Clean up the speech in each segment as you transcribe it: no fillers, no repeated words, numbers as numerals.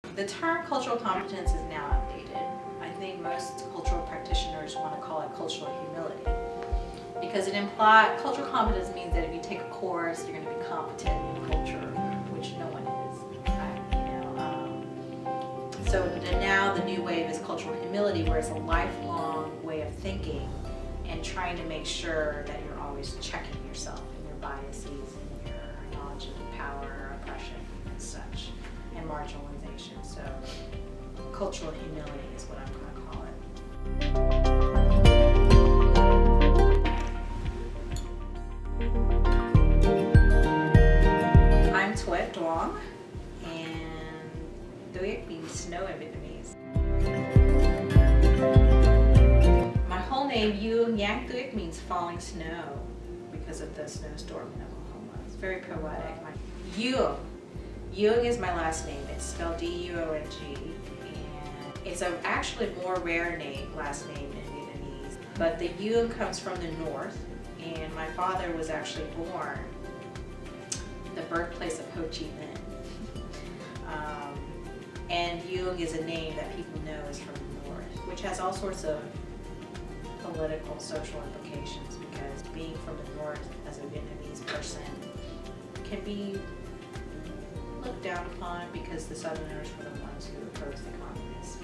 The term cultural competence is now outdated. I think most cultural practitioners want to call it cultural humility because it implies cultural competence means that if you take a course, you're going to be competent in culture, which no one is. So now the new wave is cultural humility, where it's a lifelong way of thinking and trying to make sure that you're always checking yourself and your biases and your knowledge of power, oppression, and such, and marginalization. So cultural humility is what I'm going to call it. I'm Tuyet Duong, and Tuyet means snow in Vietnamese. My whole name, Giang Tuyet, means falling snow because of the snowstorm in Oklahoma. It's very poetic. Duong is my last name. It's spelled D-U-O-N-G, and it's actually more rare last name in Vietnamese. But the Duong comes from the north, and my father was actually born in the birthplace of Ho Chi Minh. And Duong is a name that people know is from the north, which has all sorts of political, social implications, because being from the north as a Vietnamese person can be looked down upon because the Southerners were the ones who opposed the communists.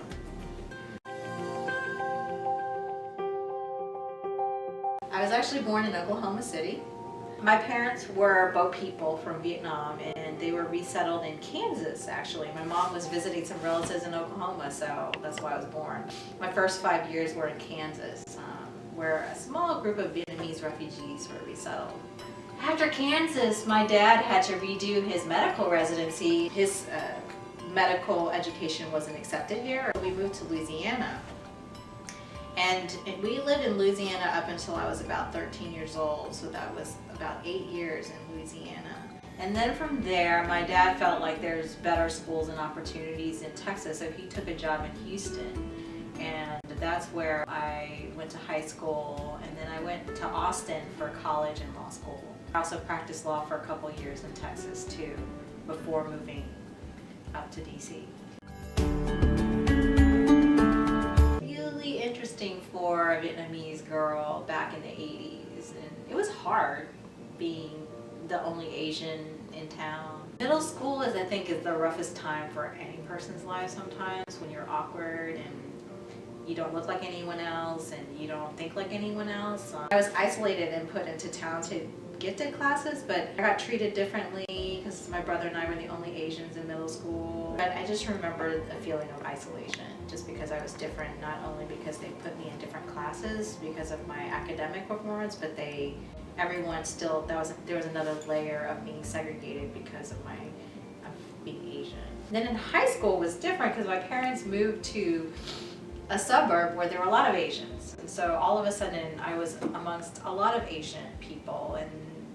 I was actually born in Oklahoma City. My parents were boat people from Vietnam, and they were resettled in Kansas, actually. My mom was visiting some relatives in Oklahoma, so that's why I was born. My first 5 years were in Kansas, where a small group of Vietnamese refugees were resettled. After Kansas, my dad had to redo his medical residency. His medical education wasn't accepted here. We moved to Louisiana. And we lived in Louisiana up until I was about 13 years old, so that was about 8 years in Louisiana. And then from there, my dad felt like there's better schools and opportunities in Texas, so he took a job in Houston. And that's where I went to high school, and then I went to Austin for college and law school. I also practiced law for a couple years in Texas too, before moving up to DC. Really interesting for a Vietnamese girl back in the 80s, and it was hard being the only Asian in town. Middle school is the roughest time for any person's life sometimes, when you're awkward and you don't look like anyone else and you don't think like anyone else. I was isolated and put into talented, gifted classes, but I got treated differently because my brother and I were the only Asians in middle school. But I just remember a feeling of isolation, just because I was different, not only because they put me in different classes because of my academic performance, but everyone still, there was another layer of being segregated because of being Asian. Then in high school was different because my parents moved to a suburb where there were a lot of Asians. And so all of a sudden I was amongst a lot of Asian people, and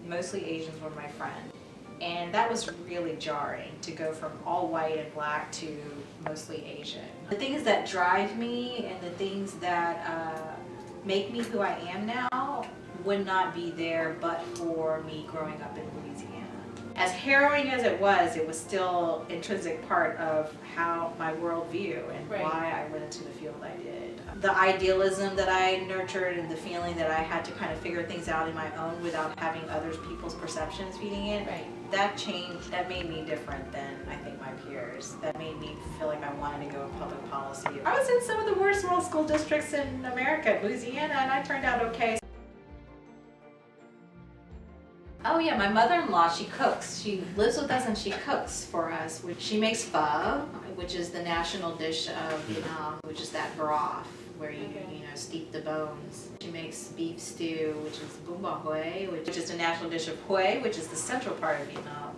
mostly Asians were my friend. And that was really jarring, to go from all white and black to mostly Asian. The things that drive me and the things that make me who I am now would not be there but for me growing up in Louisiana. As harrowing as it was still intrinsic part of how my worldview and why I went into the field I did. The idealism that I nurtured and the feeling that I had to kind of figure things out in my own without having other people's perceptions feeding it, that changed, that made me different than I think my peers. That made me feel like I wanted to go in public policy. I was in some of the worst rural school districts in America, Louisiana, and I turned out okay. Oh yeah, my mother-in-law, she cooks. She lives with us and she cooks for us. She makes pho, which is the national dish of Vietnam, which is that broth where you steep the bones. She makes beef stew, which is bún bò Huế, which is the national dish of Hue, which is the central part of Vietnam.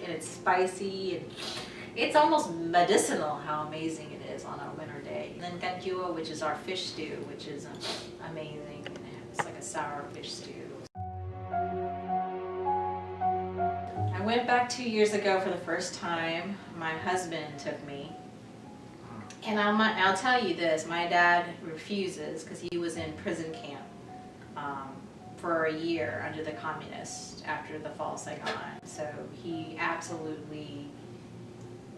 And it's spicy, and it's almost medicinal how amazing it is on a winter day. And then canh chua, which is our fish stew, which is amazing. It's like a sour fish stew. I went back 2 years ago for the first time. My husband took me. And I'll tell you this, my dad refuses because he was in prison camp for a year under the communists after the fall of Saigon. So he absolutely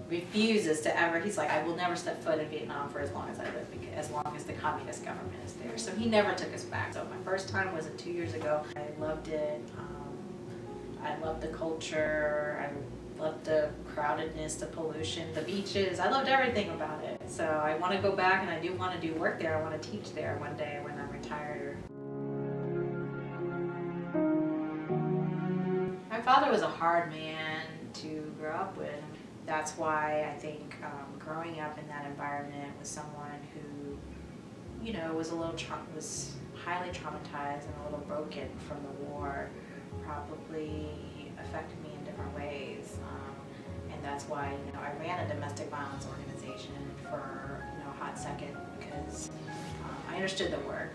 refuses to ever, he's like, I will never step foot in Vietnam for as long as I live, as long as the communist government is there. So he never took us back. So my first time was 2 years ago. I loved it. I loved the culture. I loved the crowdedness, the pollution, the beaches. I loved everything about it. So I want to go back, and I do want to do work there. I want to teach there one day when I'm retired. My father was a hard man to grow up with. That's why I think growing up in that environment with someone who, you know, was was highly traumatized and a little broken from the war probably affected me in different ways. And that's why, you know, I ran a domestic violence organization for, you know, a hot second, because I understood the work.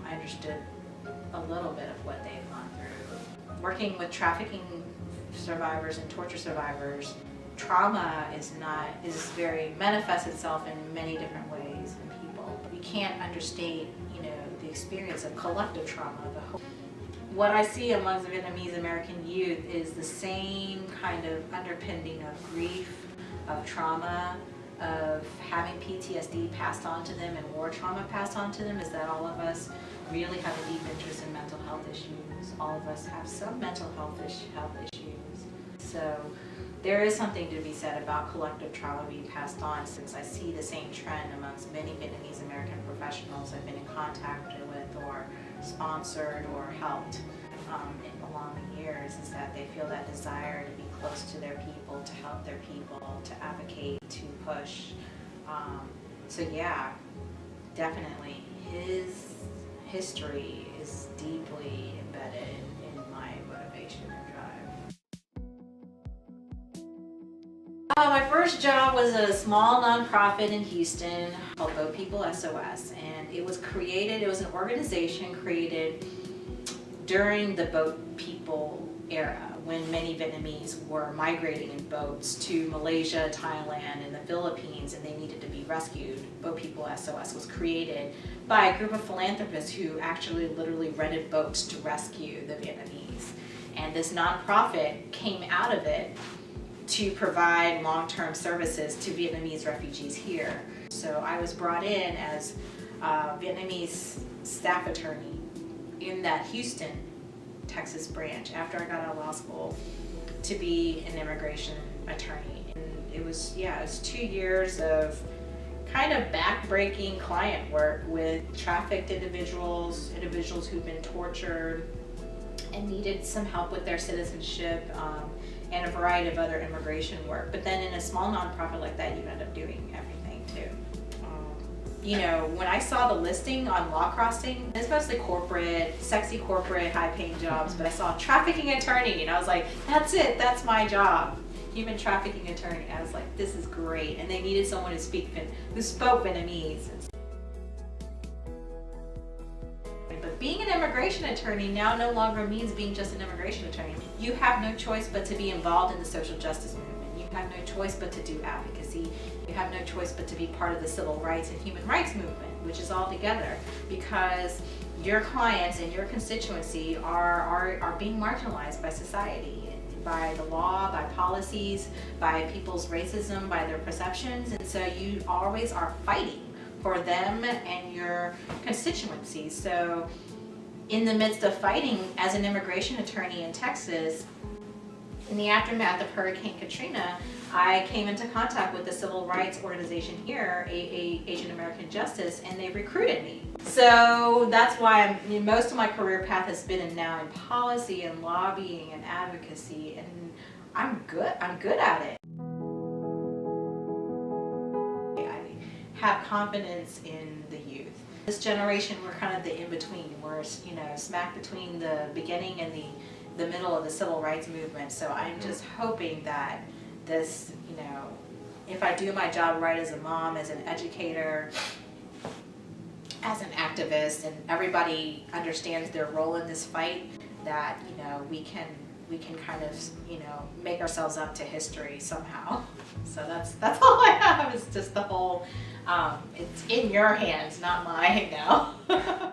I understood a little bit of what they've gone through. Working with trafficking survivors and torture survivors, trauma manifests itself in many different ways in people. We can't understate, you know, the experience of collective trauma. What I see amongst Vietnamese American youth is the same kind of underpinning of grief, of trauma, of having PTSD passed on to them and war trauma passed on to them, is that all of us really have a deep interest in mental health issues. All of us have some mental health issues. So there is something to be said about collective trauma being passed on, since I see the same trend amongst many Vietnamese American professionals I've been in contact with or sponsored or helped along the years, is that they feel that desire to be close to their people, to help their people, to advocate, to push. So yeah, definitely his history is deeply embedded in my motivation and drive. My first job was at a small nonprofit in Houston called Boat People SOS, and it was an organization created during the Boat People era, when many Vietnamese were migrating in boats to Malaysia, Thailand, and the Philippines, and they needed to be rescued. Boat People SOS was created by a group of philanthropists who actually literally rented boats to rescue the Vietnamese. And this nonprofit came out of it to provide long-term services to Vietnamese refugees here. So I was brought in as a Vietnamese staff attorney in that Houston, Texas branch after I got out of law school to be an immigration attorney. And it was 2 years of kind of back-breaking client work with trafficked individuals who've been tortured and needed some help with their citizenship, and a variety of other immigration work. But then in a small nonprofit like that, you end up doing everything too. You know, when I saw the listing on Law Crossing, it's mostly corporate, sexy corporate, high-paying jobs, but I saw trafficking attorney, and I was like, that's it, that's my job. Human trafficking attorney. I was like, this is great. And they needed someone who spoke Vietnamese. But being an immigration attorney now no longer means being just an immigration attorney. You have no choice but to be involved in the social justice movement. You have no choice but to do advocacy. You have no choice but to be part of the civil rights and human rights movement, which is all together, because your clients and your constituency are being marginalized by society, by the law, by policies, by people's racism, by their perceptions. And so you always are fighting for them and your constituency. So in the midst of fighting as an immigration attorney in Texas, in the aftermath of Hurricane Katrina, I came into contact with the civil rights organization here, Asian American Justice, and they recruited me. So that's why most of my career path has been now in policy and lobbying and advocacy, and I'm good at it. I have confidence in the youth. This generation, we're kind of the in-between. We're, you know, smack between the beginning and the middle of the civil rights movement. So I'm just hoping that this, you know, if I do my job right as a mom, as an educator, as an activist, and everybody understands their role in this fight, that, you know, we can kind of, you know, make ourselves up to history somehow. So that's all I have, is just the whole, it's in your hands, not mine now.